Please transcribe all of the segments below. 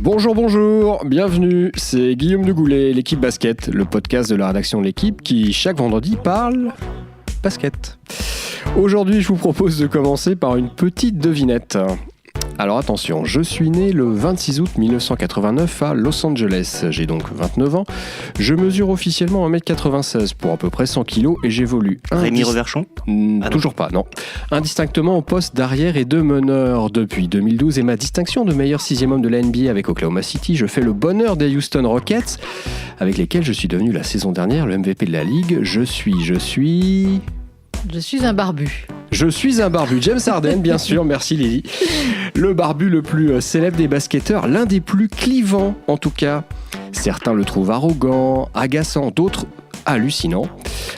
Bonjour, bienvenue, c'est Guillaume de Goulet, l'équipe basket, le podcast de la rédaction de l'équipe qui chaque vendredi parle basket. Aujourd'hui, je vous propose de commencer par une petite devinette. Alors attention, je suis né le 26 août 1989 à Los Angeles, j'ai donc 29 ans, je mesure officiellement 1m96 pour à peu près 100 kg et j'évolue... Rémi Reverchon ? Toujours pas, non. Indistinctement au poste d'arrière et de meneur depuis 2012 et ma distinction de meilleur 6e homme de la NBA avec Oklahoma City, je fais le bonheur des Houston Rockets avec lesquels je suis devenu la saison dernière le MVP de la Ligue. Je suis un barbu. Je suis un barbu, James Harden, bien sûr, merci Lily. Le barbu le plus célèbre des basketteurs, l'un des plus clivants en tout cas. Certains le trouvent arrogant, agaçant, d'autres hallucinant.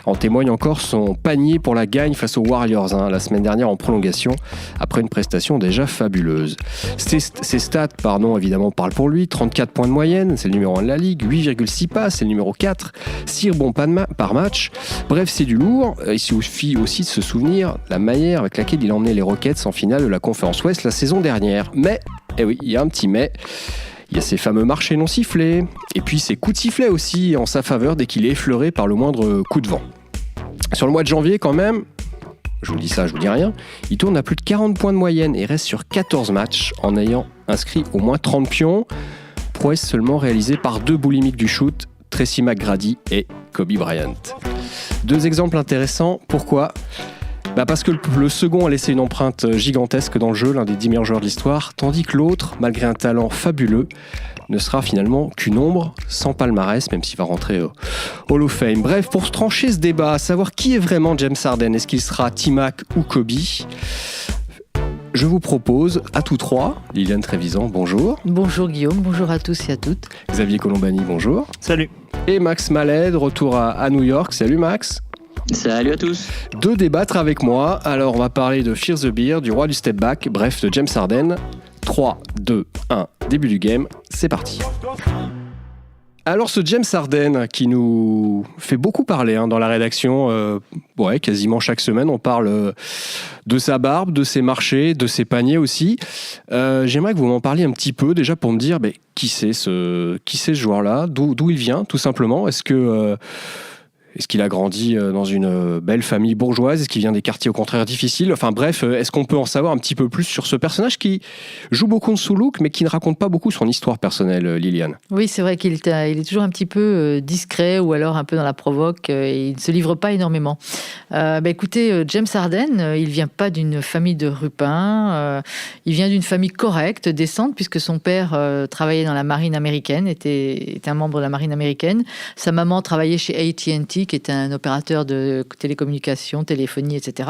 En témoigne encore son panier pour la gagne face aux Warriors la semaine dernière en prolongation, après une prestation déjà fabuleuse. Ses stats, évidemment, parlent pour lui. 34 points de moyenne, c'est le numéro 1 de la Ligue. 8,6 passes, c'est le numéro 4. 6 rebonds par match. Bref, c'est du lourd. Il suffit aussi de se souvenir de la manière avec laquelle il a emmené les Rockets en finale de la Conférence Ouest la saison dernière. Mais, oui, il y a un petit mais... Il y a ces fameux marchés non sifflés, et puis ces coups de sifflet aussi en sa faveur dès qu'il est effleuré par le moindre coup de vent. Sur le mois de janvier quand même, je vous dis ça, je vous dis rien, il tourne à plus de 40 points de moyenne et reste sur 14 matchs en ayant inscrit au moins 30 pions, prouesse seulement réalisée par 2 boulimiques du shoot, Tracy McGrady et Kobe Bryant. 2 exemples intéressants, pourquoi ? Parce que le second a laissé une empreinte gigantesque dans le jeu, l'un des 10 meilleurs joueurs de l'histoire, tandis que l'autre, malgré un talent fabuleux, ne sera finalement qu'une ombre, sans palmarès, même s'il va rentrer au Hall of Fame. Bref, pour trancher ce débat, savoir qui est vraiment James Harden, est-ce qu'il sera T-Mac ou Kobe ? Je vous propose à tous trois, Liliane Trévisan, bonjour. Bonjour Guillaume, bonjour à tous et à toutes. Xavier Colombani, bonjour. Salut. Et Max Mallet, de retour à New York. Salut Max. Salut à tous. De débattre avec moi. Alors, on va parler de Fear the Beer, du roi du step back, bref, de James Harden. 3, 2, 1, début du game, c'est parti. Alors, ce James Harden qui nous fait beaucoup parler dans la rédaction, quasiment chaque semaine, on parle de sa barbe, de ses marchés, de ses paniers aussi. J'aimerais que vous m'en parliez un petit peu, déjà pour me dire qui c'est ce joueur-là, d'où il vient, tout simplement. Est-ce qu'il a grandi dans une belle famille bourgeoise ? Est-ce qu'il vient des quartiers au contraire difficiles ? Enfin bref, est-ce qu'on peut en savoir un petit peu plus sur ce personnage qui joue beaucoup sous look, mais qui ne raconte pas beaucoup son histoire personnelle, Liliane ? Oui, c'est vrai qu'il est toujours un petit peu discret ou alors un peu dans la provoque. Et il ne se livre pas énormément. Écoutez, James Harden, il vient pas d'une famille de rupins. Il vient d'une famille correcte, décente, puisque son père travaillait dans la marine américaine, était un membre de la marine américaine. Sa maman travaillait chez AT&T, qui est un opérateur de télécommunications, téléphonie, etc.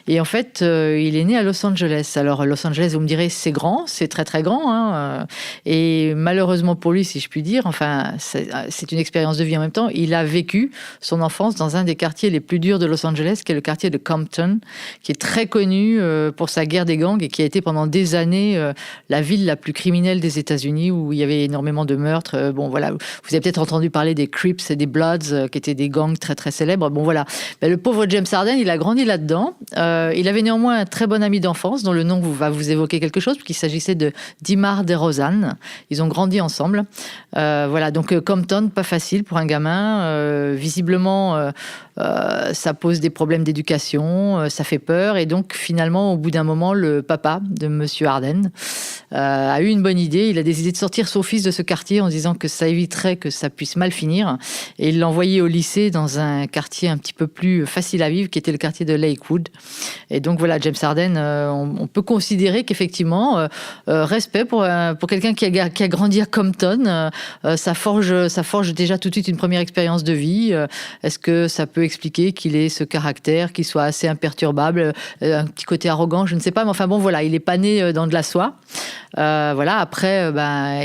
Et en fait, il est né à Los Angeles. Alors, Los Angeles, vous me direz, c'est grand, c'est très très grand. Et malheureusement pour lui, si je puis dire, c'est une expérience de vie en même temps. Il a vécu son enfance dans un des quartiers les plus durs de Los Angeles, qui est le quartier de Compton, qui est très connu pour sa guerre des gangs et qui a été pendant des années la ville la plus criminelle des États-Unis, où il y avait énormément de meurtres. Vous avez peut-être entendu parler des Crips et des Bloods, qui étaient des gangs très très célèbres. Le pauvre James Harden, il a grandi là-dedans. Il avait néanmoins un très bon ami d'enfance dont le nom va vous évoquer quelque chose, puisqu'il s'agissait de DeMar DeRozan. Ils ont grandi ensemble. Donc Compton, pas facile pour un gamin. Visiblement, ça pose des problèmes d'éducation, ça fait peur. Et donc finalement, au bout d'un moment, le papa de Monsieur Harden a eu une bonne idée. Il a décidé de sortir son fils de ce quartier en disant que ça éviterait que ça puisse mal finir. Et il l'a envoyé au lycée dans un quartier un petit peu plus facile à vivre, qui était le quartier de Lakewood. Et donc voilà, James Harden, on peut considérer qu'effectivement, respect pour quelqu'un qui a grandi à Compton, ça forge déjà tout de suite une première expérience de vie. Est-ce que ça peut expliquer qu'il ait ce caractère, qu'il soit assez imperturbable, un petit côté arrogant, je ne sais pas, mais il est pas né dans de la soie. Après,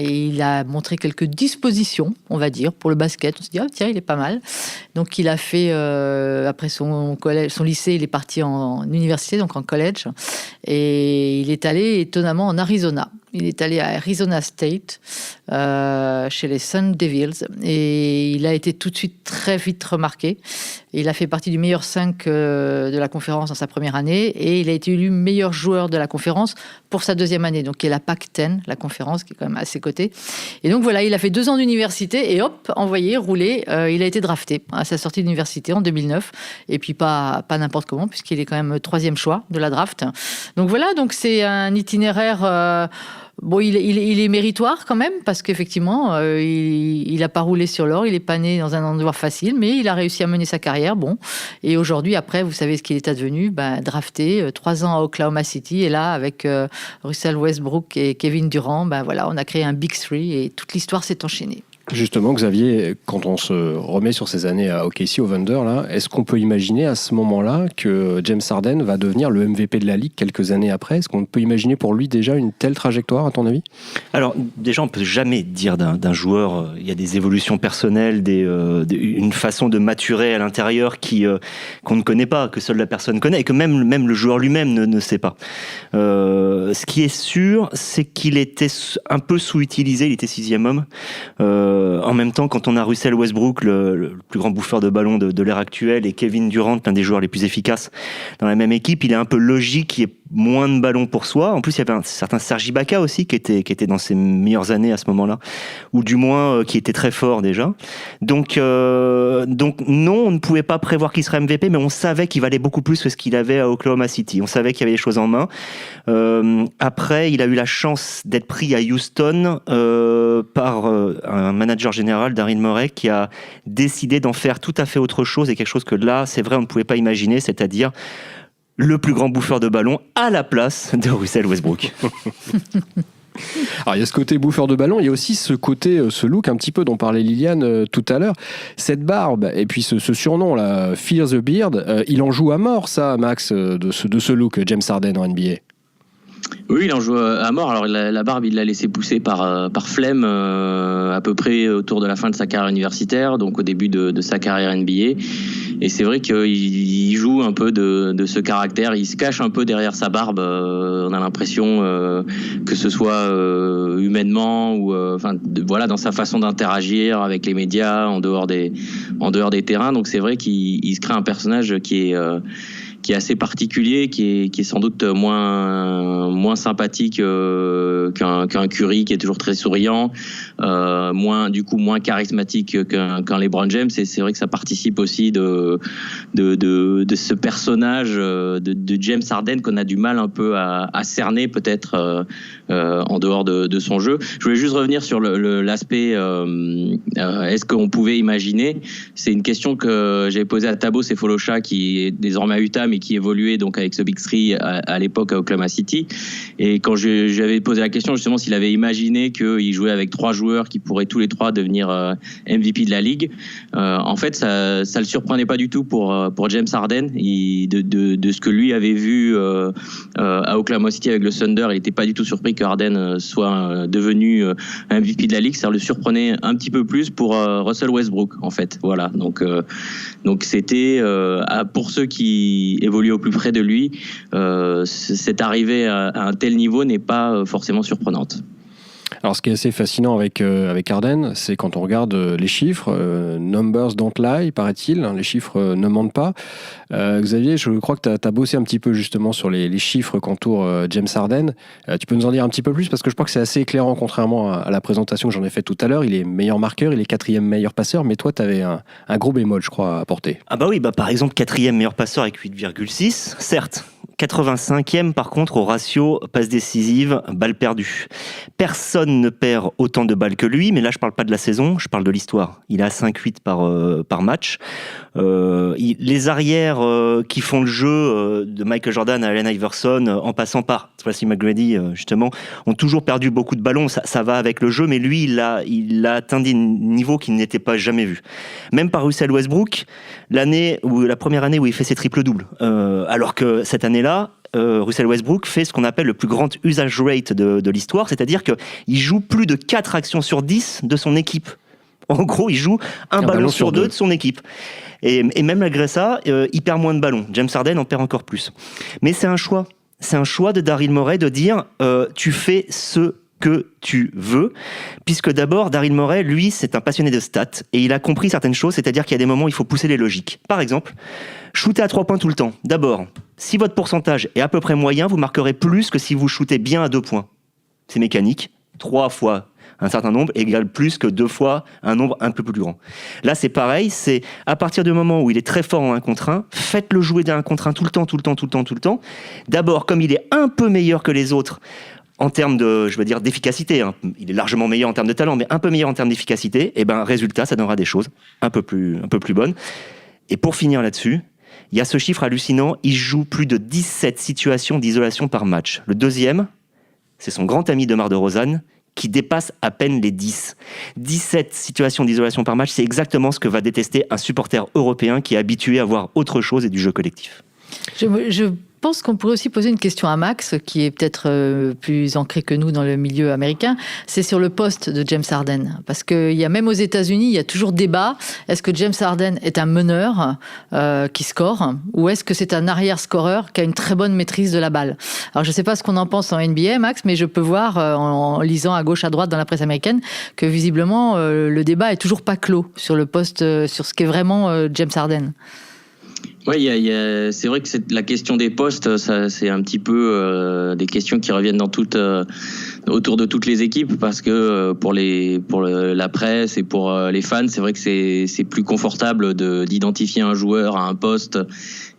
il a montré quelques dispositions, on va dire, pour le basket. On se dit, tiens, il est pas mal. Donc, il a fait, après son lycée, il est parti en université, donc en college. Et il est allé étonnamment en Arizona. Il est allé à Arizona State, chez les Sun Devils. Et il a été tout de suite très vite remarqué. Et il a fait partie du meilleur 5 de la conférence dans sa première année. Et il a été élu meilleur joueur de la conférence pour sa deuxième année. Donc, qui est la Pac-10, la conférence, qui est quand même à ses côtés. Et donc, voilà, il a fait 2 ans d'université et hop, envoyé, roulé. Il a été drafté à sa sortie d'université en 2009. Et puis, pas n'importe comment, puisqu'il est quand même 3e choix de la draft. Donc, voilà, donc c'est un itinéraire... Bon, il est méritoire quand même, parce qu'effectivement, il n'a pas roulé sur l'or, il n'est pas né dans un endroit facile, mais il a réussi à mener sa carrière. Bon. Et aujourd'hui, après, vous savez ce qu'il est advenu, drafté, 3 ans à Oklahoma City, et là, avec Russell Westbrook et Kevin Durant, voilà, on a créé un Big Three, et toute l'histoire s'est enchaînée. Justement, Xavier, quand on se remet sur ces années à OKC, au Thunder, là, est-ce qu'on peut imaginer à ce moment-là que James Harden va devenir le MVP de la Ligue quelques années après ? Est-ce qu'on peut imaginer pour lui déjà une telle trajectoire, à ton avis ? Alors, déjà, on ne peut jamais dire d'un joueur, il y a des évolutions personnelles, une façon de maturer à l'intérieur qu'on ne connaît pas, que seule la personne connaît, et que même le joueur lui-même ne sait pas. Ce qui est sûr, c'est qu'il était un peu sous-utilisé, il était 6e homme. En même temps, quand on a Russell Westbrook, le plus grand bouffeur de ballon de l'ère actuelle, et Kevin Durant, l'un des joueurs les plus efficaces dans la même équipe, il est un peu logique qu'il y ait moins de ballons pour soi. En plus, il y avait un certain Serge Ibaka aussi qui était dans ses meilleures années à ce moment-là, ou du moins qui était très fort déjà. Donc non, on ne pouvait pas prévoir qu'il serait MVP, mais on savait qu'il valait beaucoup plus que ce qu'il avait à Oklahoma City. On savait qu'il y avait des choses en main. Après, il a eu la chance d'être pris à Houston par un manager général, Daryl Morey, qui a décidé d'en faire tout à fait autre chose, et quelque chose que là, c'est vrai, on ne pouvait pas imaginer, c'est-à-dire le plus grand bouffeur de ballon à la place de Russell Westbrook. Alors il y a ce côté bouffeur de ballon, il y a aussi ce côté, ce look un petit peu dont parlait Liliane tout à l'heure, cette barbe et puis ce surnom là, Fear the Beard, il en joue à mort ça, Max, de ce look James Harden en NBA. Oui, il en joue à mort. Alors la barbe, il l'a laissé pousser par flemme à peu près autour de la fin de sa carrière universitaire, donc au début de sa carrière NBA. Et c'est vrai qu'il joue un peu de ce caractère. Il se cache un peu derrière sa barbe. On a l'impression que ce soit humainement ou voilà, dans sa façon d'interagir avec les médias en dehors des terrains. Donc c'est vrai qu'il se crée un personnage qui est assez particulier, qui est sans doute moins sympathique qu'un Curry qui est toujours très souriant, moins charismatique qu'un LeBron James. Et c'est vrai que ça participe aussi de ce personnage de James Harden qu'on a du mal un peu à cerner peut-être en dehors de son jeu. Je voulais juste revenir sur l'aspect est-ce qu'on pouvait imaginer. C'est une question que j'avais posée à Thabo Sefolosha, qui est désormais à Utah, mais qui évoluait donc avec ce Big Three à l'époque à Oklahoma City. Et quand j'avais posé la question justement s'il avait imaginé qu'il jouait avec 3 joueurs qui pourraient tous les 3 devenir MVP de la Ligue, en fait ça le surprenait pas du tout pour James Harden. De ce que lui avait vu à Oklahoma City avec le Thunder, il n'était pas du tout surpris que Harden soit devenu MVP de la Ligue. Ça le surprenait un petit peu plus pour Russell Westbrook en fait. Voilà, donc c'était pour ceux qui évoluent au plus près de lui, cette arrivée à un tel niveau n'est pas forcément surprenante. Alors ce qui est assez fascinant avec Harden, c'est quand on regarde les chiffres, numbers don't lie, paraît-il, les chiffres ne mentent pas. Xavier, je crois que tu as bossé un petit peu justement sur les chiffres qu'entourent James Harden. Tu peux nous en dire un petit peu plus, parce que je crois que c'est assez éclairant contrairement à la présentation que j'en ai faite tout à l'heure. Il est meilleur marqueur, il est 4e meilleur passeur, mais toi tu avais un gros bémol, je crois, à apporter. Ah bah oui, par exemple 4e meilleur passeur avec 8,6, certes. 85e par contre au ratio passe décisive, balle perdue. Personne ne perd autant de balles que lui, mais là je parle pas de la saison, je parle de l'histoire. Il a 5-8 par match. Les arrières qui font le jeu de Michael Jordan à Allen Iverson, en passant par Tracy McGrady justement, ont toujours perdu beaucoup de ballons. Ça va avec le jeu, mais lui il a atteint des niveaux qu'il n'était pas jamais vus. Même par Russell Westbrook, la première année où il fait ses triples-doubles, alors que cette année-là, Russell Westbrook fait ce qu'on appelle le plus grand usage rate de l'histoire, c'est-à-dire qu'il joue plus de 4 actions sur 10 de son équipe. En gros, il joue un ballon sur 2 de son équipe. Et même malgré ça, il perd moins de ballons. James Harden en perd encore plus. Mais c'est un choix. C'est un choix de Daryl Morey de dire tu fais ce que tu veux, puisque d'abord, Daryl Morey, lui, c'est un passionné de stats, et il a compris certaines choses, c'est-à-dire qu'il y a des moments où il faut pousser les logiques. Par exemple, shooter à 3 points tout le temps. D'abord, si votre pourcentage est à peu près moyen, vous marquerez plus que si vous shootez bien à 2 points. C'est mécanique. 3 fois un certain nombre égale plus que 2 fois un nombre un peu plus grand. Là, c'est pareil, c'est à partir du moment où il est très fort en 1 contre 1, faites-le jouer d'un 1 contre 1 tout le temps. D'abord, comme il est un peu meilleur que les autres, en termes de, je veux dire, d'efficacité, hein. Il est largement meilleur en termes de talent, mais un peu meilleur en termes d'efficacité, et ben, résultat, ça donnera des choses un peu plus bonnes. Et pour finir là-dessus, il y a ce chiffre hallucinant, il joue plus de 17 situations d'isolation par match. Le deuxième, c'est son grand ami DeMar DeRozan, qui dépasse à peine les 10. 17 situations d'isolation par match, c'est exactement ce que va détester un supporter européen qui est habitué à voir autre chose et du jeu collectif. Je pense qu'on pourrait aussi poser une question à Max, qui est peut-être plus ancré que nous dans le milieu américain. C'est sur le poste de James Harden. Parce qu'il y a même aux États-Unis, il y a toujours débat. Est-ce que James Harden est un meneur qui score, ou est-ce que c'est un arrière-scoreur qui a une très bonne maîtrise de la balle? Alors je ne sais pas ce qu'on en pense en NBA, Max, mais je peux voir en lisant à gauche, à droite dans la presse américaine que visiblement le débat est toujours pas clos sur le poste, sur ce qu'est vraiment James Harden. Oui, c'est vrai que la question des postes, ça, c'est un petit peu des questions qui reviennent autour de toutes les équipes, parce que pour la presse et pour les fans, c'est vrai que c'est plus confortable d'identifier un joueur à un poste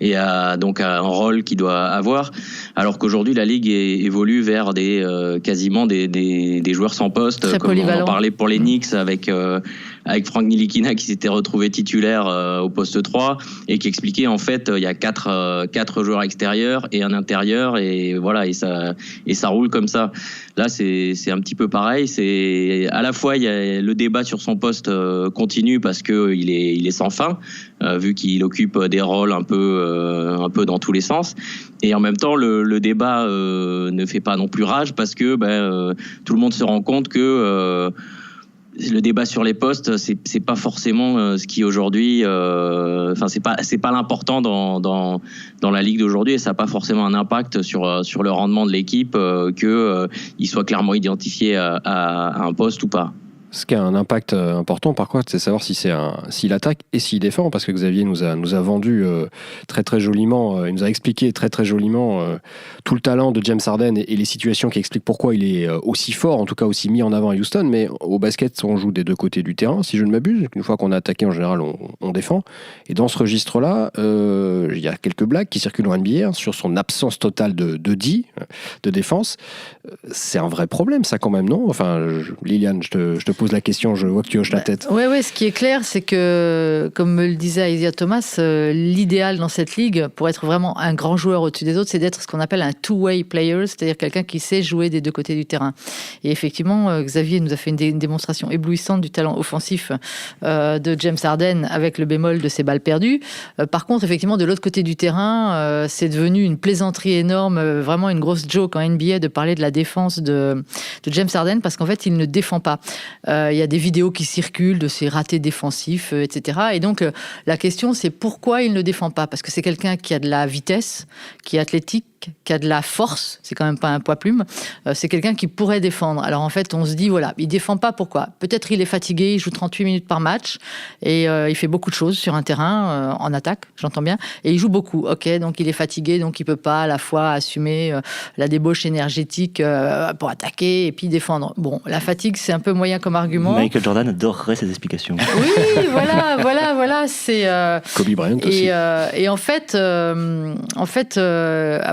et donc à un rôle qu'il doit avoir, alors qu'aujourd'hui la ligue évolue vers quasiment des joueurs sans poste, très comme polyvalent. on en parlait pour les Knicks avec Frank Ntilikina qui s'était retrouvé titulaire au poste 3 et qui expliquait en fait il y a quatre joueurs extérieurs et un intérieur, et voilà, et ça roule comme ça. Là c'est un petit peu pareil, c'est à la fois il y a le débat sur son poste continue parce que il est sans fin, vu qu'il occupe des rôles un peu dans tous les sens, et en même temps le débat ne fait pas non plus rage, parce que tout le monde se rend compte que le débat sur les postes, c'est pas forcément ce qui aujourd'hui, c'est pas l'important dans la ligue d'aujourd'hui, et ça n'a pas forcément un impact sur le rendement de l'équipe qu'il soit clairement identifié à un poste ou pas. Ce qui a un impact important, par contre, c'est savoir s'il attaque et s'il défend, parce que Xavier nous a vendu très très joliment, il nous a expliqué très très joliment tout le talent de James Harden et les situations qui expliquent pourquoi il est aussi fort, en tout cas aussi mis en avant à Houston. Mais au basket, on joue des deux côtés du terrain, si je ne m'abuse. Une fois qu'on a attaqué, en général, on défend. Et dans ce registre-là, il y a quelques blagues qui circulent en NBA sur son absence totale de défense. C'est un vrai problème, ça, quand même, non? Enfin, Liliane, je te pose la question, je vois que tu hoches la tête. Oui, ce qui est clair, c'est que, comme me le disait Isaiah Thomas, l'idéal dans cette ligue, pour être vraiment un grand joueur au-dessus des autres, c'est d'être ce qu'on appelle un two-way player, c'est-à-dire quelqu'un qui sait jouer des deux côtés du terrain. Et effectivement, Xavier nous a fait une démonstration éblouissante du talent offensif de James Harden, avec le bémol de ses balles perdues. Par contre, effectivement, de l'autre côté du terrain, c'est devenu une plaisanterie énorme, vraiment une grosse joke en NBA de parler de la défense de James Harden, parce qu'en fait, il ne défend pas. Il y a des vidéos qui circulent de ses ratés défensifs, etc. Et donc, la question, c'est pourquoi il ne défend pas? Parce que c'est quelqu'un qui a de la vitesse, qui est athlétique, qui a de la force, c'est quand même pas un poids-plume, c'est quelqu'un qui pourrait défendre. Alors en fait, on se dit, voilà, il défend pas, pourquoi? Peut-être il est fatigué, il joue 38 minutes par match, et il fait beaucoup de choses sur un terrain, en attaque, j'entends bien, et il joue beaucoup, ok, donc il est fatigué, donc il peut pas à la fois assumer la débauche énergétique pour attaquer et puis défendre. Bon, la fatigue, c'est un peu moyen comme argument. Michael Jordan adorerait ces explications. Oui, voilà, c'est... Kobe Bryant aussi. Et en fait,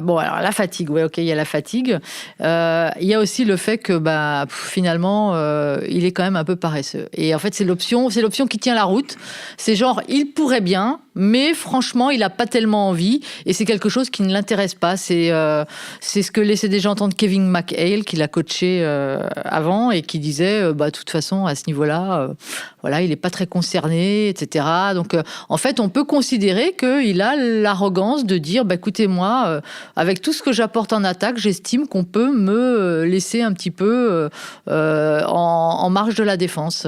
bon, alors la fatigue, ouais, ok, il y a la fatigue. Il y a aussi le fait que finalement, il est quand même un peu paresseux. Et en fait, c'est l'option qui tient la route. C'est genre, il pourrait bien, mais franchement, il n'a pas tellement envie. Et c'est quelque chose qui ne l'intéresse pas. C'est ce que laissait déjà entendre Kevin McHale, qui l'a coaché avant, et qui disait, de toute façon, à ce niveau-là, voilà, il n'est pas très concerné, etc. Donc, en fait, on peut considérer qu'il a l'arrogance de dire, écoutez, moi, avec tout ce que j'apporte en attaque, j'estime qu'on peut me laisser un petit peu en en marge de la défense.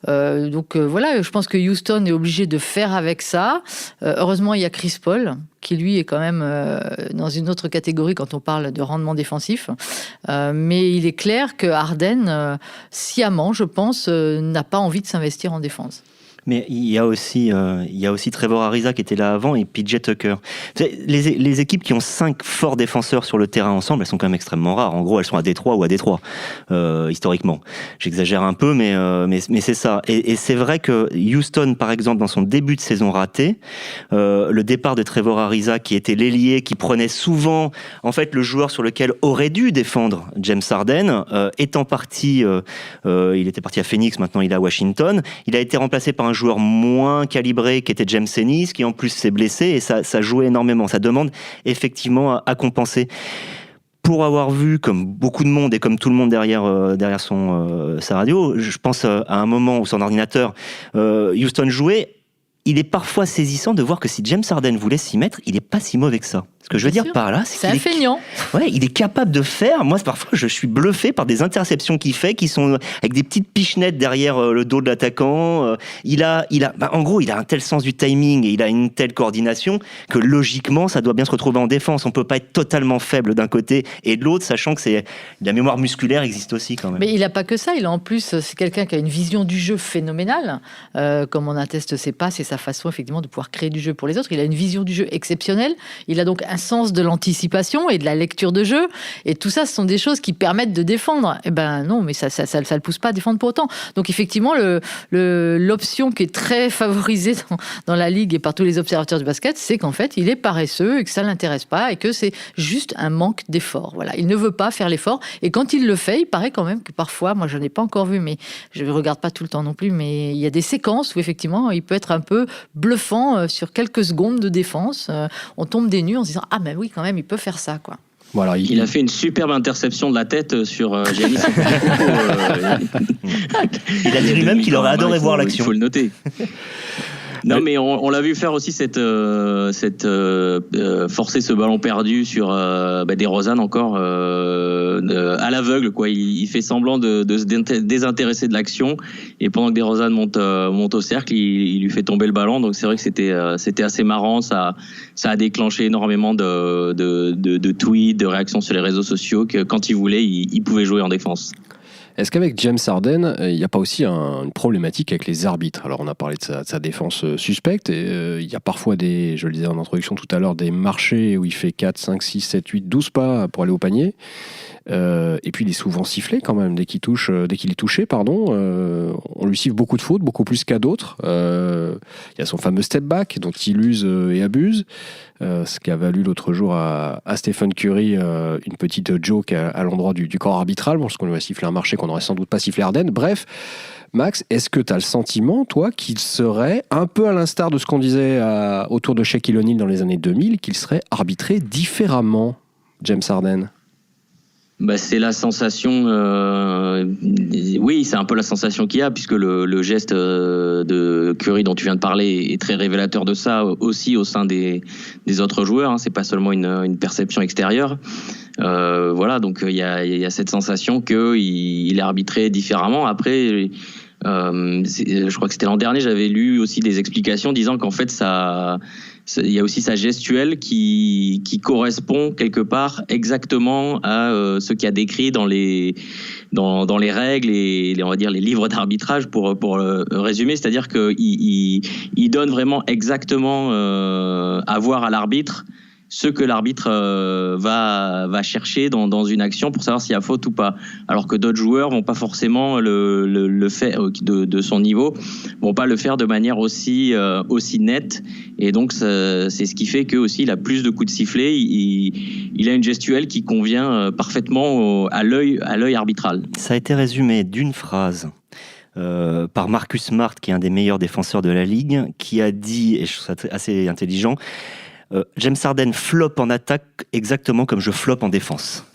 Donc voilà, je pense que Houston est obligé de faire avec ça. Heureusement, il y a Chris Paul, qui lui est quand même dans une autre catégorie quand on parle de rendement défensif. Mais il est clair que Harden, sciemment, je pense, n'a pas envie de s'investir en défense. Mais il y a aussi Trevor Ariza qui était là avant et PJ Tucker. Les équipes qui ont 5 forts défenseurs sur le terrain ensemble, elles sont quand même extrêmement rares. En gros, elles sont à Détroit ou à Détroit, historiquement. J'exagère un peu, mais c'est ça. Et c'est vrai que Houston, par exemple, dans son début de saison raté, le départ de Trevor Ariza, qui était l'ailier, qui prenait souvent, en fait, le joueur sur lequel aurait dû défendre James Harden, étant parti, il était parti à Phoenix, maintenant il est à Washington. Il a été remplacé par un joueur moins calibré qui était James Ennis, qui en plus s'est blessé, et ça jouait énormément. Ça demande effectivement à compenser. Pour avoir vu, comme beaucoup de monde et comme tout le monde derrière sa radio, je pense à un moment où son ordinateur, Houston jouait. Il est parfois saisissant de voir que si James Harden voulait s'y mettre, il n'est pas si mauvais que ça. Ce que je veux dire par là, c'est un feignant. Ouais, il est capable de faire. Moi, parfois, je suis bluffé par des interceptions qu'il fait, qui sont avec des petites pichenettes derrière le dos de l'attaquant. En gros, il a un tel sens du timing et il a une telle coordination que logiquement, ça doit bien se retrouver en défense. On peut pas être totalement faible d'un côté et de l'autre, sachant que la mémoire musculaire existe aussi quand même. Mais il n'a pas que ça. Il a en plus, c'est quelqu'un qui a une vision du jeu phénoménale, comme on atteste ses passes et sa façon effectivement de pouvoir créer du jeu pour les autres. Il a une vision du jeu exceptionnelle. Il a donc un sens de l'anticipation et de la lecture de jeu. Et tout ça, ce sont des choses qui permettent de défendre. Eh ben non, mais ça le pousse pas à défendre pour autant. Donc effectivement, l'option qui est très favorisée dans la ligue et par tous les observateurs du basket, c'est qu'en fait, il est paresseux et que ça l'intéresse pas et que c'est juste un manque d'effort. Voilà, il ne veut pas faire l'effort. Et quand il le fait, il paraît quand même que parfois, moi je n'ai pas encore vu, mais je ne regarde pas tout le temps non plus, mais il y a des séquences où effectivement, il peut être un peu bluffant sur quelques secondes de défense. On tombe des nues en se disant ah ben oui quand même il peut faire ça quoi. Voilà, il a fait une superbe interception de la tête sur Giannis. Il a dit lui-même qu'il aurait adoré voir l'action. Il faut le noter. Non, mais on l'a vu faire aussi cette forcer ce ballon perdu sur DeRozan encore à l'aveugle quoi. Il fait semblant de se désintéresser de l'action et pendant que DeRozan monte au cercle, il lui fait tomber le ballon. Donc c'est vrai que c'était assez marrant. Ça a déclenché énormément de tweets, de réactions sur les réseaux sociaux que quand il voulait, il pouvait jouer en défense. Est-ce qu'avec James Harden, il n'y a pas aussi une problématique avec les arbitres ? Alors on a parlé de sa défense suspecte, et il y a parfois je le disais en introduction tout à l'heure, des marchés où il fait 4, 5, 6, 7, 8, 12 pas pour aller au panier. Et puis il est souvent sifflé quand même dès qu'il est touché, on lui siffle beaucoup de fautes, beaucoup plus qu'à d'autres. Il y a son fameux step back dont il use et abuse, ce qui a valu l'autre jour à Stephen Curry une petite joke à l'endroit du corps arbitral, parce qu'on lui a sifflé un marché qu'on n'aurait sans doute pas sifflé Harden. Bref, Max, est-ce que tu as le sentiment, toi, qu'il serait, un peu à l'instar de ce qu'on disait autour de Shaquille O'Neal dans les années 2000, qu'il serait arbitré différemment, James Harden ? C'est la sensation, oui, c'est un peu la sensation qu'il y a, puisque le geste de Curry dont tu viens de parler est très révélateur de ça aussi au sein des autres joueurs. C'est pas seulement une perception extérieure. Voilà, donc il y a cette sensation qu'il est arbitré différemment. Après, je crois que c'était l'an dernier, j'avais lu aussi des explications disant qu'en fait il y a aussi sa gestuelle qui correspond quelque part exactement à ce qu'il y a décrit dans les règles et on va dire les livres d'arbitrage pour résumer, c'est-à-dire que il donne vraiment exactement à voir à l'arbitre ce que l'arbitre va chercher dans une action pour savoir s'il y a faute ou pas. Alors que d'autres joueurs vont pas forcément le faire de son niveau, vont pas le faire de manière aussi nette. Et donc c'est ce qui fait que aussi il a plus de coups de sifflet. Il a une gestuelle qui convient parfaitement à l'œil arbitral. Ça a été résumé d'une phrase. Par Marcus Smart, qui est un des meilleurs défenseurs de la ligue, qui a dit, et je trouve ça assez intelligent, James Harden flop en attaque exactement comme je flop en défense.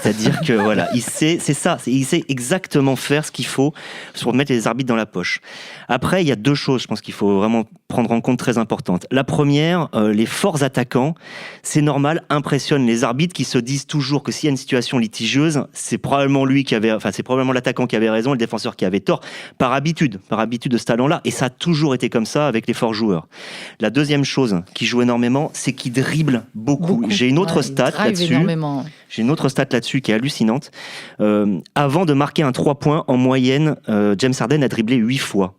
C'est-à-dire que voilà, il sait exactement faire ce qu'il faut pour mettre les arbitres dans la poche. Après, il y a deux choses, je pense qu'il faut vraiment prendre en compte très importantes. La première, les forts attaquants, c'est normal, impressionnent les arbitres qui se disent toujours que s'il y a une situation litigieuse, c'est probablement l'attaquant qui avait raison et le défenseur qui avait tort, par habitude de ce talent-là. Et ça a toujours été comme ça avec les forts joueurs. La deuxième chose qui joue énormément, c'est qu'ils dribblent beaucoup. J'ai une autre stat là-dessus. Énormément. J'ai une autre stat là-dessus qui est hallucinante. Avant de marquer un 3 points, en moyenne, James Harden a dribblé 8 fois.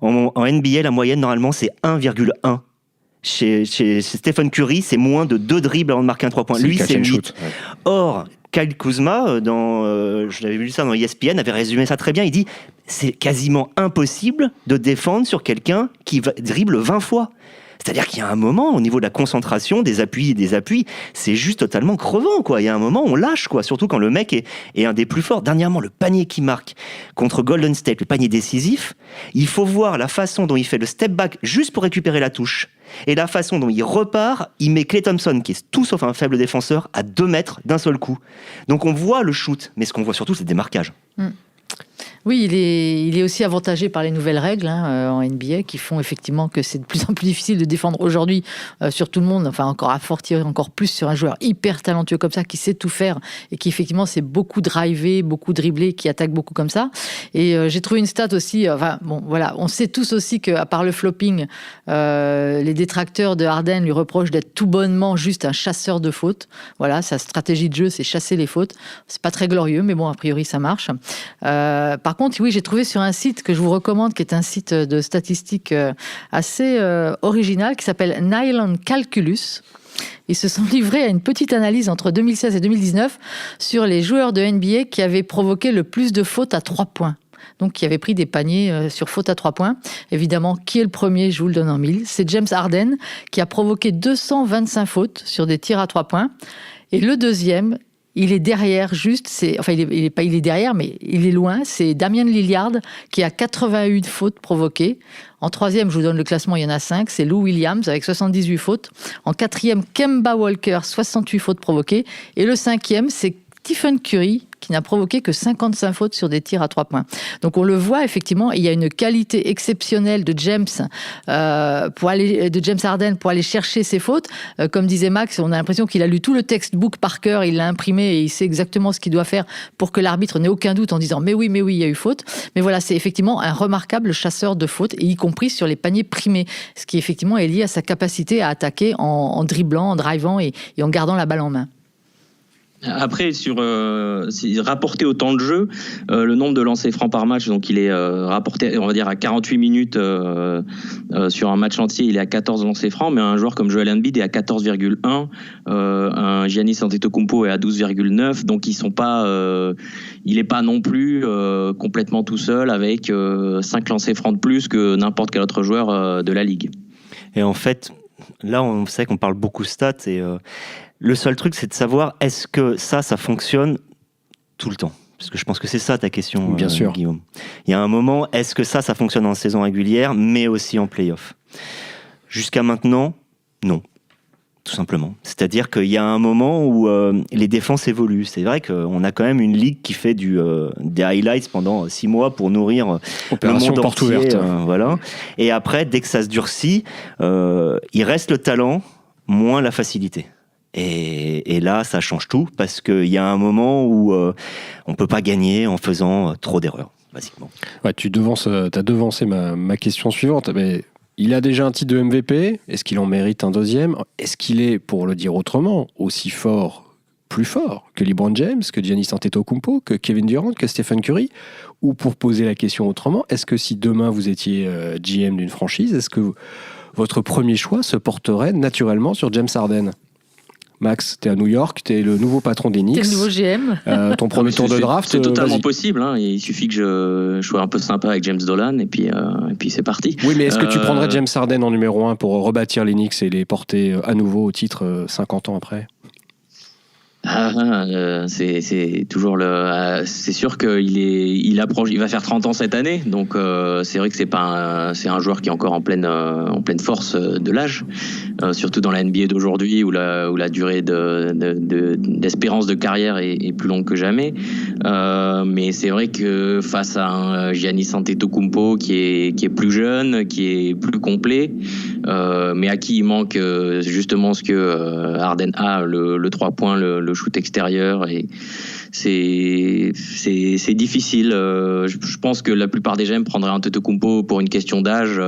En NBA, la moyenne, normalement, c'est 1,1. Chez Stephen Curry, c'est moins de 2 dribbles avant de marquer un 3 points. Lui, c'est 8. Ouais. Or, Kyle Kuzma, je l'avais vu ça dans ESPN, avait résumé ça très bien. Il dit, c'est quasiment impossible de défendre sur quelqu'un qui dribble 20 fois. C'est-à-dire qu'il y a un moment, au niveau de la concentration, des appuis, c'est juste totalement crevant, quoi. Il y a un moment, on lâche, quoi. Surtout quand le mec est un des plus forts. Dernièrement, le panier qu'il marque contre Golden State, le panier décisif, il faut voir la façon dont il fait le step back juste pour récupérer la touche. Et la façon dont il repart, il met Klay Thompson, qui est tout sauf un faible défenseur, à 2 mètres d'un seul coup. Donc on voit le shoot, mais ce qu'on voit surtout, c'est des marquages. Oui, il est aussi avantagé par les nouvelles règles en NBA qui font effectivement que c'est de plus en plus difficile de défendre aujourd'hui sur tout le monde, enfin encore plus sur un joueur hyper talentueux comme ça qui sait tout faire et qui effectivement c'est beaucoup drivé, beaucoup dribblé, qui attaque beaucoup comme ça. Et j'ai trouvé une stat aussi, on sait tous aussi qu'à part le flopping, les détracteurs de Harden lui reprochent d'être tout bonnement juste un chasseur de fautes. Voilà, sa stratégie de jeu, c'est chasser les fautes. C'est pas très glorieux, mais bon, a priori ça marche. Par contre, oui, j'ai trouvé sur un site que je vous recommande, qui est un site de statistiques assez original, qui s'appelle Nylon Calculus. Ils se sont livrés à une petite analyse entre 2016 et 2019 sur les joueurs de NBA qui avaient provoqué le plus de fautes à 3 points. Donc, qui avait pris des paniers sur faute à 3 points. Évidemment, qui est le premier, je vous le donne en mille. C'est James Harden, qui a provoqué 225 fautes sur des tirs à 3 points. Et le deuxième, il est derrière il est derrière, mais il est loin. C'est Damian Lillard qui a 81 fautes provoquées. En troisième, je vous donne le classement, il y en a 5. C'est Lou Williams avec 78 fautes. En quatrième, Kemba Walker, 68 fautes provoquées. Et le cinquième, c'est Stephen Curry, qui n'a provoqué que 55 fautes sur des tirs à 3 points. Donc on le voit effectivement, il y a une qualité exceptionnelle de James Harden pour aller chercher ses fautes. Comme disait Max, on a l'impression qu'il a lu tout le textbook par cœur, il l'a imprimé et il sait exactement ce qu'il doit faire pour que l'arbitre n'ait aucun doute en disant mais oui, il y a eu faute. Mais voilà, c'est effectivement un remarquable chasseur de fautes, et y compris sur les paniers primés, ce qui effectivement est lié à sa capacité à attaquer en dribblant, en drivant et en gardant la balle en main. Après, rapporté au temps de jeu, le nombre de lancers francs par match, donc il est rapporté, on va dire, à 48 minutes sur un match entier, il est à 14 lancers francs, mais un joueur comme Joel Embiid est à 14,1, un Giannis Antetokounmpo est à 12,9, donc il est pas non plus complètement tout seul avec 5 lancers francs de plus que n'importe quel autre joueur de la ligue. Et en fait, là, on sait qu'on parle beaucoup stats et le seul truc, c'est de savoir est-ce que ça fonctionne tout le temps. Parce que je pense que c'est ça ta question, bien sûr. Guillaume. Il y a un moment, est-ce que ça fonctionne en saison régulière, mais aussi en play-off ? Jusqu'à maintenant, non. Tout simplement. C'est-à-dire qu'il y a un moment où les défenses évoluent. C'est vrai qu'on a quand même une ligue qui fait des highlights pendant 6 mois pour nourrir Opération le monde porte entier. Ouverte. Voilà. Et après, dès que ça se durcit, il reste le talent, moins la facilité. Et là, ça change tout, parce qu'il y a un moment où on peut pas gagner en faisant trop d'erreurs, basiquement. Ouais, t'as devancé ma question suivante, mais il a déjà un titre de MVP. Est-ce qu'il en mérite un deuxième ? Est-ce qu'il est, pour le dire autrement, aussi fort, plus fort que LeBron James, que Giannis Antetokounmpo, que Kevin Durant, que Stephen Curry ? Ou pour poser la question autrement, est-ce que si demain vous étiez GM d'une franchise, est-ce que votre premier choix se porterait naturellement sur James Harden ? Max, t'es à New York, t'es le nouveau patron des Knicks. T'es le nouveau GM. Ton premier tour de draft. C'est totalement possible. Hein. Il suffit que je sois un peu sympa avec James Dolan et puis c'est parti. Oui, mais est-ce que tu prendrais James Harden en numéro 1 pour rebâtir les Knicks et les porter à nouveau au titre 50 ans après ? C'est toujours c'est sûr il va faire 30 ans cette année, donc c'est vrai que c'est un joueur qui est encore en pleine force de l'âge, surtout dans la NBA d'aujourd'hui où la durée d'espérance de carrière est plus longue que jamais. Mais c'est vrai que face à un Giannis Antetokounmpo qui est plus jeune, qui est plus complet, mais à qui il manque justement ce que Harden a, le 3 points, le shoot extérieur, et c'est difficile. Je pense que la plupart des GM prendraient Antetokounmpo pour une question d'âge,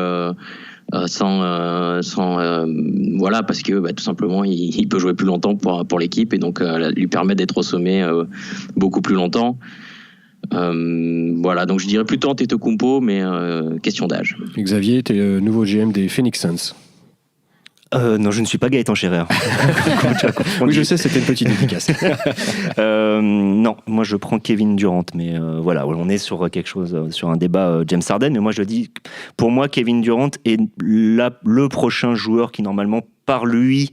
voilà, parce que tout simplement il peut jouer plus longtemps pour l'équipe, et donc lui permettre d'être au sommet beaucoup plus longtemps. Voilà, donc je dirais plutôt Antetokounmpo, mais question d'âge. Xavier, t'es le nouveau GM des Phoenix Suns. Non, je ne suis pas Gaëtan Scherer. Oui, je sais, c'était une petite dédicace. Non, moi je prends Kevin Durant, mais voilà, on est sur quelque chose, sur un débat James Harden, mais moi je dis, pour moi Kevin Durant est le prochain joueur qui normalement, par lui,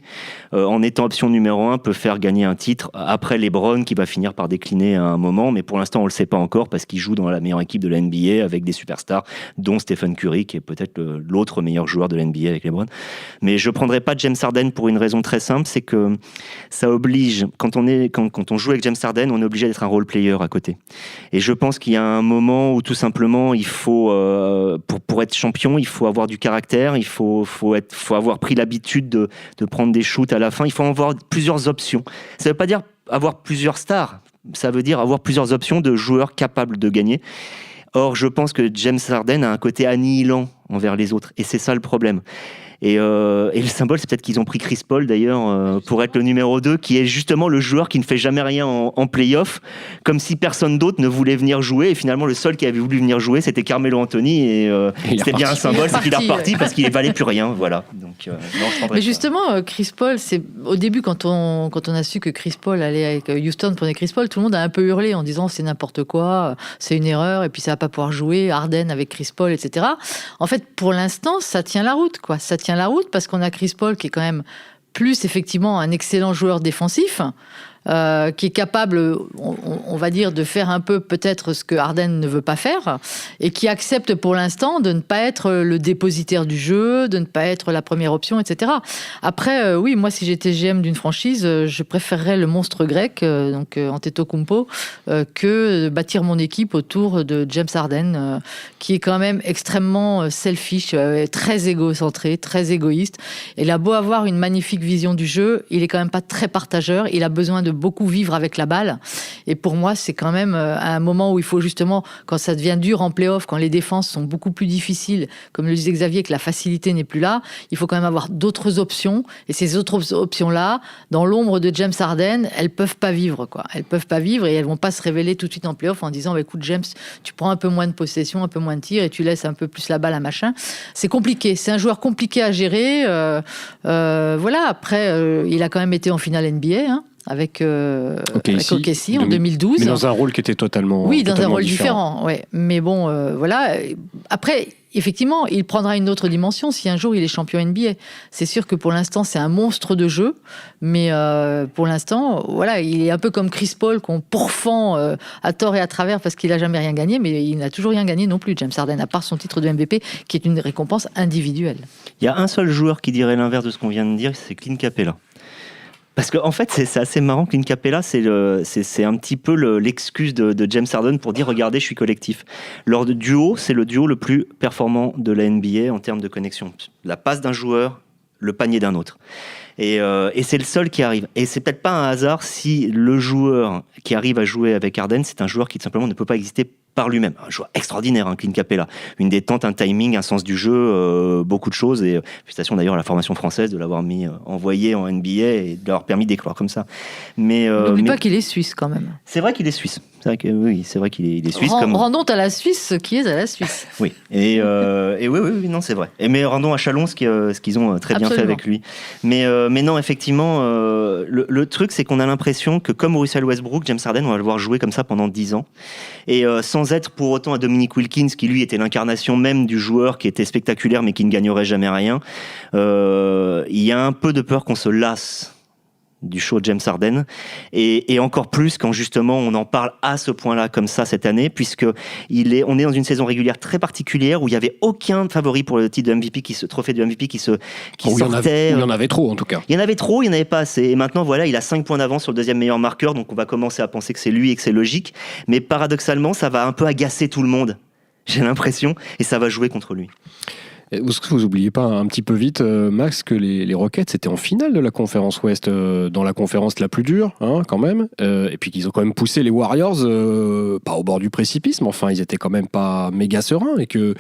en étant option numéro 1, peut faire gagner un titre après LeBron, qui va finir par décliner à un moment, mais pour l'instant on le sait pas encore parce qu'il joue dans la meilleure équipe de la NBA avec des superstars, dont Stephen Curry, qui est peut-être l'autre meilleur joueur de la NBA avec LeBron. Mais je prendrai pas James Harden pour une raison très simple, c'est que ça oblige, quand on joue avec James Harden, on est obligé d'être un role player à côté. Et je pense qu'il y a un moment où tout simplement il faut, pour être champion, il faut avoir du caractère, il faut avoir pris l'habitude de prendre des shoots à la fin. Il faut avoir plusieurs options. Ça ne veut pas dire avoir plusieurs stars. Ça veut dire avoir plusieurs options de joueurs capables de gagner. Or, je pense que James Harden a un côté annihilant envers les autres. Et c'est ça le problème. Et le symbole, c'est peut-être qu'ils ont pris Chris Paul, d'ailleurs, pour être le numéro 2, qui est justement le joueur qui ne fait jamais rien en play-off, comme si personne d'autre ne voulait venir jouer. Et finalement, le seul qui avait voulu venir jouer, c'était Carmelo Anthony. Et c'était bien un symbole, c'est qu'il est reparti parce qu'il ne valait plus rien. Voilà. Donc, non, mais justement, Chris Paul, c'est au début, quand on a su que Chris Paul allait avec Houston prenait Chris Paul, tout le monde a un peu hurlé en disant c'est n'importe quoi, c'est une erreur, et puis ça va pas pouvoir jouer, Harden avec Chris Paul, etc. En fait, pour l'instant, ça tient la route, quoi. Ça tient la route parce qu'on a Chris Paul qui est quand même plus effectivement un excellent joueur défensif, qui est capable, on va dire, de faire un peu peut-être ce que Harden ne veut pas faire, et qui accepte pour l'instant de ne pas être le dépositaire du jeu, de ne pas être la première option, etc. Après, oui, moi si j'étais GM d'une franchise, je préférerais le monstre grec, donc Antetokounmpo, que bâtir mon équipe autour de James Harden, qui est quand même extrêmement selfish, très égocentré, très égoïste. Il a beau avoir une magnifique vision du jeu, il est quand même pas très partageur, il a besoin de beaucoup vivre avec la balle, et pour moi c'est quand même un moment où il faut justement, quand ça devient dur en play-off, quand les défenses sont beaucoup plus difficiles, comme le disait Xavier, que la facilité n'est plus là, il faut quand même avoir d'autres options, et ces autres options-là, dans l'ombre de James Harden, elles peuvent pas vivre, quoi. Elles peuvent pas vivre, et elles vont pas se révéler tout de suite en play-off en disant écoute James, tu prends un peu moins de possession, un peu moins de tir, et tu laisses un peu plus la balle à machin. C'est compliqué, c'est un joueur compliqué à gérer, voilà. Après, il a quand même été en finale NBA, hein, avec OKC en 2012. Mais dans un rôle qui était totalement Oui, dans un rôle différent. différent, ouais. Mais bon, voilà. Après, effectivement, il prendra une autre dimension si un jour il est champion NBA. C'est sûr que pour l'instant, c'est un monstre de jeu, mais pour l'instant, voilà, il est un peu comme Chris Paul qu'on pourfend à tort et à travers parce qu'il n'a jamais rien gagné, mais il n'a toujours rien gagné non plus, James Harden, à part son titre de MVP, qui est une récompense individuelle. Il y a un seul joueur qui dirait l'inverse de ce qu'on vient de dire, c'est Clint Capela. Parce qu'en fait, c'est assez marrant. Clint Capela, c'est un petit peu l'excuse de James Harden pour dire regardez, je suis collectif. Leur duo, c'est le duo le plus performant de la NBA en termes de connexion. La passe d'un joueur, le panier d'un autre. Et c'est le seul qui arrive. Et c'est peut-être pas un hasard si le joueur qui arrive à jouer avec Harden, c'est un joueur qui tout simplement ne peut pas exister par lui-même. Un joueur extraordinaire, hein, Clint Capela. Une détente, un timing, un sens du jeu, beaucoup de choses. Et félicitations d'ailleurs à la formation française de l'avoir envoyé en NBA et de l'avoir permis d'éclore comme ça. N'oublie pas qu'il est suisse quand même. C'est vrai qu'il est suisse. C'est vrai qu'il est suisse. Rendons à la Suisse ce qui est à la Suisse. Oui. Et oui, non, c'est vrai. Mais rendons à Chalon ce qu'ils ont très bien fait avec lui. Mais non, effectivement, le truc, c'est qu'on a l'impression que comme Russell Westbrook, James Harden, on va le voir jouer comme ça pendant 10 ans. Et sans être pour autant un Dominique Wilkins, qui lui était l'incarnation même du joueur qui était spectaculaire mais qui ne gagnerait jamais rien. Il y a un peu de peur qu'on se lasse du show James Harden, et encore plus quand justement on en parle à ce point-là comme ça cette année, puisque on est dans une saison régulière très particulière où il n'y avait aucun favori pour le titre de MVP, trophée de MVP qui sortait. Il y en avait trop en tout cas. Il y en avait trop, il n'y en avait pas assez. Et maintenant voilà, il a 5 points d'avance sur le deuxième meilleur marqueur, donc on va commencer à penser que c'est lui et que c'est logique. Mais paradoxalement, ça va un peu agacer tout le monde, j'ai l'impression, et ça va jouer contre lui. Vous oubliez pas un petit peu vite, Max, que les Rockets étaient en finale de la conférence Ouest, dans la conférence la plus dure, hein, quand même, et puis qu'ils ont quand même poussé les Warriors, pas au bord du précipice, mais enfin, ils étaient quand même pas méga sereins, et que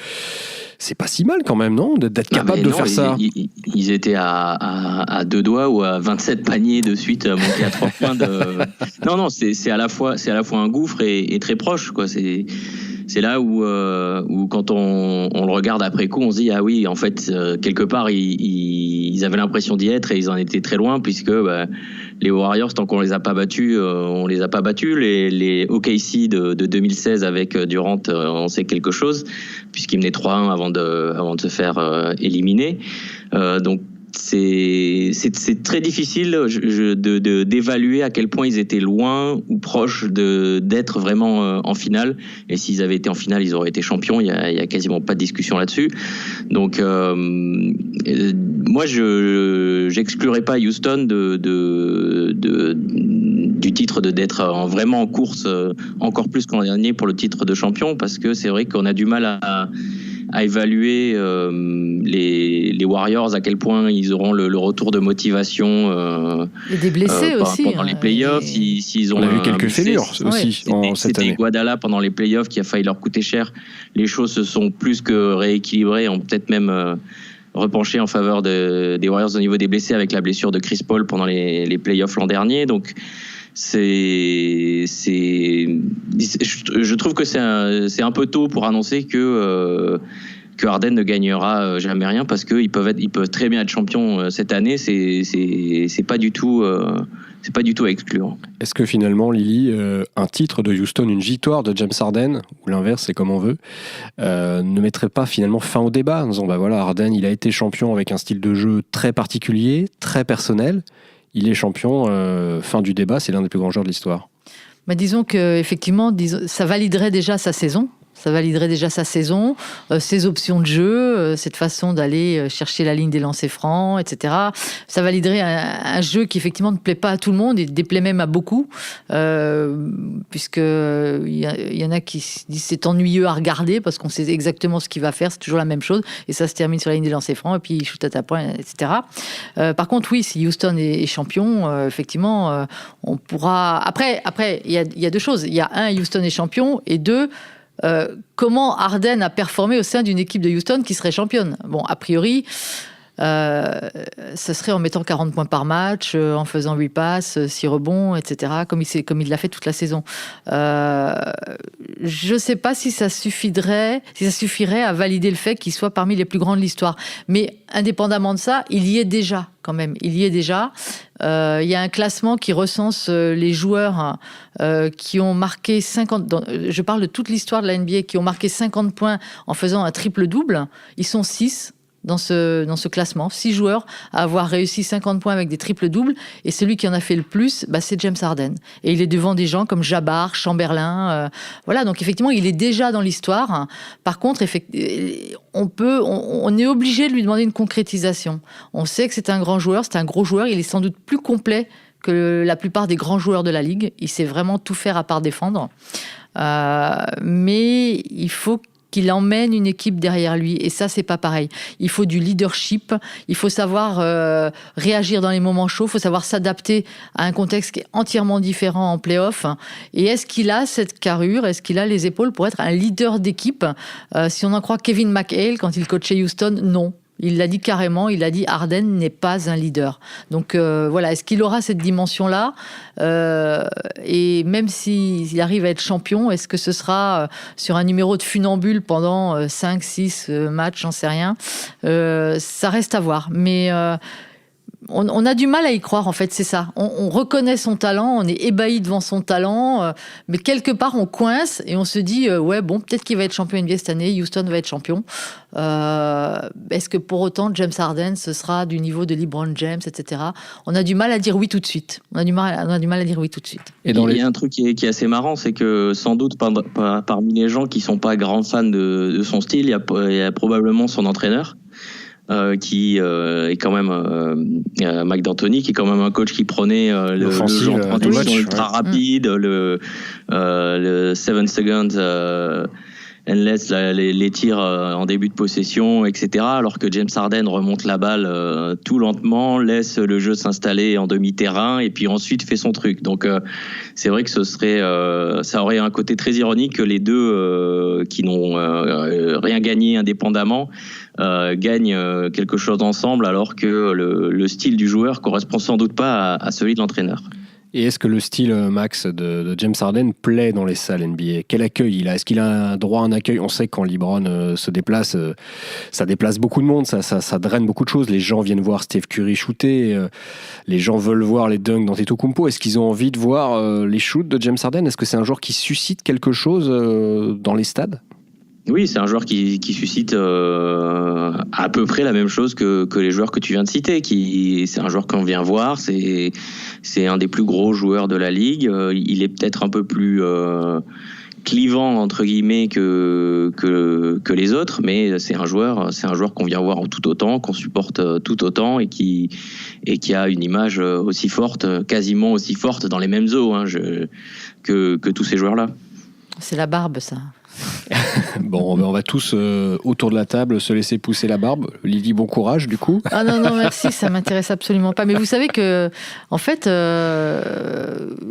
c'est pas si mal quand même, non, d'être capable de faire ça. Ils étaient à 2 doigts ou à 27 paniers de suite, montés à 3 points de... Non, c'est à la fois un gouffre et très proche, quoi. C'est là où quand on le regarde après coup, on se dit ah oui, en fait quelque part ils avaient l'impression d'y être et ils en étaient très loin, puisque les Warriors, tant qu'on les a pas battus, on les a pas battus. Les OKC de 2016 avec Durant, on sait quelque chose, puisqu'ils menaient 3-1 avant de se faire éliminer. Donc c'est très difficile d'évaluer à quel point ils étaient loin ou proches d'être vraiment en finale. Et s'ils avaient été en finale, ils auraient été champions. Il y a quasiment pas de discussion là-dessus. Donc moi, j'exclurais pas Houston du titre d'être vraiment en course, encore plus qu'en dernier pour le titre de champion, parce que c'est vrai qu'on a du mal à évaluer les Warriors, à quel point ils auront le retour de motivation. Et des blessés aussi. Pendant les playoffs, s'ils ont... On a vu quelques fêlures aussi cette année. C'était Guadala pendant les playoffs qui a failli leur coûter cher. Les choses se sont plus que rééquilibrées, ont peut-être même repenché en faveur des Warriors au niveau des blessés, avec la blessure de Chris Paul pendant les playoffs l'an dernier. Donc je trouve que c'est un peu tôt pour annoncer que Harden ne gagnera jamais rien, parce qu'ils peuvent très bien être champions cette année. C'est pas du tout à exclure. Est-ce que finalement, Lily, un titre de Houston, une victoire de James Harden, ou l'inverse, c'est comme on veut, ne mettrait pas finalement fin au débat en disant voilà, Harden, il a été champion avec un style de jeu très particulier, très personnel. Il est champion, fin du débat, c'est l'un des plus grands joueurs de l'histoire. Disons qu'effectivement, ça validerait déjà sa saison. Ses options de jeu, cette façon d'aller chercher la ligne des lancers francs, etc. Ça validerait un jeu qui effectivement ne plaît pas à tout le monde et déplaît même à beaucoup, puisque il y en a qui disent c'est ennuyeux à regarder parce qu'on sait exactement ce qu'il va faire, c'est toujours la même chose, et ça se termine sur la ligne des lancers francs et puis il shoot à ta pointe, etc. Par contre, oui, si Houston est champion, effectivement, on pourra... Après, il y a deux choses. Il y a Houston est champion, et deux, comment Harden a performé au sein d'une équipe de Houston qui serait championne. Bon, a priori, ce serait en mettant 40 points par match, en faisant 8 passes, 6 rebonds, etc., comme il l'a fait toute la saison. Je ne sais pas si ça suffirait à valider le fait qu'il soit parmi les plus grands de l'histoire. Mais indépendamment de ça, il y est déjà, quand même. Il y a un classement qui recense les joueurs qui ont marqué 50... je parle de toute l'histoire de la NBA, qui ont marqué 50 points en faisant un triple-double. Ils sont 6 dans ce classement. 6 joueurs à avoir réussi 50 points avec des triples-doubles. Et celui qui en a fait le plus, c'est James Harden. Et il est devant des gens comme Jabbar, Chamberlain. Voilà, donc effectivement, il est déjà dans l'histoire. Par contre, on est obligé de lui demander une concrétisation. On sait que c'est un grand joueur, c'est un gros joueur. Il est sans doute plus complet que la plupart des grands joueurs de la Ligue. Il sait vraiment tout faire à part défendre. Mais il faut qu'il emmène une équipe derrière lui. Et ça, c'est pas pareil. Il faut du leadership. Il faut savoir réagir dans les moments chauds. Il faut savoir s'adapter à un contexte qui est entièrement différent en play-off. Et est-ce qu'il a cette carrure? Est-ce qu'il a les épaules pour être un leader d'équipe? Si on en croit Kevin McHale, quand il coachait Houston, non. Il l'a dit carrément, il a dit Harden n'est pas un leader. Donc voilà, est-ce qu'il aura cette dimension-là? Et même s'il arrive à être champion, est-ce que ce sera sur un numéro de funambule pendant 5-6 matchs, j'en sais rien. Ça reste à voir. Mais on a du mal à y croire, en fait, c'est ça. On reconnaît son talent, on est ébahi devant son talent, mais quelque part, on coince et on se dit, ouais, bon, peut-être qu'il va être champion NBA cette année, Houston va être champion. Est-ce que pour autant, James Harden, ce sera du niveau de LeBron James, etc. On a du mal à dire oui tout de suite. On a du mal à dire oui tout de suite. Et il y a un truc qui est assez marrant, c'est que sans doute parmi les gens qui sont pas grands fans de son style, il y a probablement son entraîneur. Qui est quand même Mike D'Antoni, qui est quand même un coach qui prenait le jeu en transition ultra rapide, le 7 seconds endless, les tirs en début de possession, etc. Alors que James Harden remonte la balle tout lentement, laisse le jeu s'installer en demi-terrain et puis ensuite fait son truc. Donc c'est vrai que ça aurait un côté très ironique que les deux qui n'ont rien gagné indépendamment gagnent quelque chose ensemble, alors que le style du joueur correspond sans doute pas à celui de l'entraîneur. Et est-ce que le style, Max, de James Harden plaît dans les salles NBA ? Quel accueil il a ? Est-ce qu'il a un droit à un accueil ? On sait que quand LeBron se déplace, ça déplace beaucoup de monde, ça draine beaucoup de choses. Les gens viennent voir Steph Curry shooter, les gens veulent voir les dunks d'Antetokounmpo. Est-ce qu'ils ont envie de voir les shoots de James Harden ? Est-ce que c'est un joueur qui suscite quelque chose dans les stades ? Oui, c'est un joueur qui suscite à peu près la même chose que les joueurs que tu viens de citer. C'est un joueur qu'on vient voir, c'est un des plus gros joueurs de la ligue. Il est peut-être un peu plus clivant entre guillemets que les autres, mais c'est un joueur qu'on vient voir en tout autant, qu'on supporte tout autant et qui a une image aussi forte, quasiment aussi forte dans les mêmes eaux que tous ces joueurs-là. C'est la barbe, ça. Bon, on va tous autour de la table se laisser pousser la barbe. Lily, bon courage du coup. Ah non, merci, ça m'intéresse absolument pas. Mais vous savez que, en fait,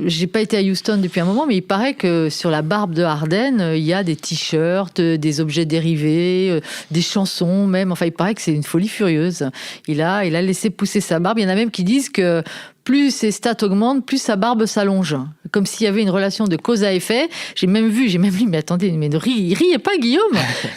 j'ai pas été à Houston depuis un moment, mais il paraît que sur la barbe de Harden, il y a des t-shirts, des objets dérivés, des chansons même. Enfin, il paraît que c'est une folie furieuse. Il a laissé pousser sa barbe. Il y en a même qui disent que plus ses stats augmentent, plus sa barbe s'allonge. Comme s'il y avait une relation de cause à effet. J'ai même lu, mais attendez, mais ne riez pas, Guillaume.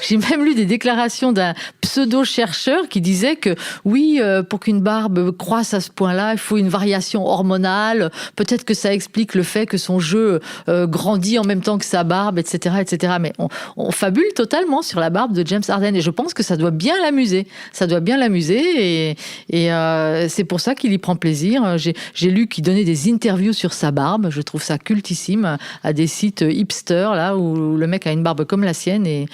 J'ai même lu des déclarations d'un pseudo-chercheur qui disait que oui, pour qu'une barbe croisse à ce point-là, il faut une variation hormonale. Peut-être que ça explique le fait que son jeu grandit en même temps que sa barbe, etc., etc. Mais on fabule totalement sur la barbe de James Harden et je pense que ça doit bien l'amuser. Ça doit bien l'amuser et c'est pour ça qu'il y prend plaisir. J'ai lu qu'il donnait des interviews sur sa barbe. Je trouve ça cultissime à des sites hipsters là où le mec a une barbe comme la sienne et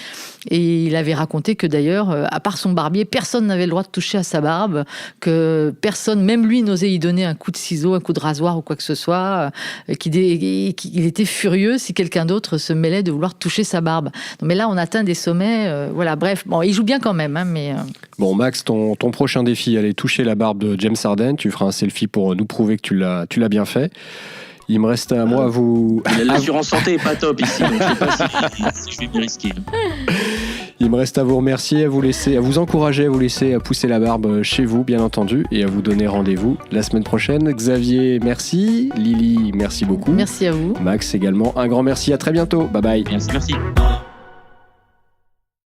il avait raconté que d'ailleurs, à part son barbier, personne n'avait le droit de toucher à sa barbe, que personne, même lui, n'osait y donner un coup de ciseau, un coup de rasoir ou quoi que ce soit, qu'il était furieux si quelqu'un d'autre se mêlait de vouloir toucher sa barbe. Mais là, on atteint des sommets, voilà, bref. Bon, il joue bien quand même, mais... Bon, Max, ton prochain défi, aller toucher la barbe de James Harden, tu feras un selfie pour nous prouver que tu l'as bien fait. Il me reste à moi à vous... L'assurance santé est pas top ici, donc je sais pas si je vais m'y risquer. Il me reste à vous remercier, à vous encourager, à vous laisser pousser la barbe chez vous, bien entendu, et à vous donner rendez-vous la semaine prochaine. Xavier, merci. Lily, merci beaucoup. Merci à vous. Max également, un grand merci. À très bientôt. Bye bye. Merci.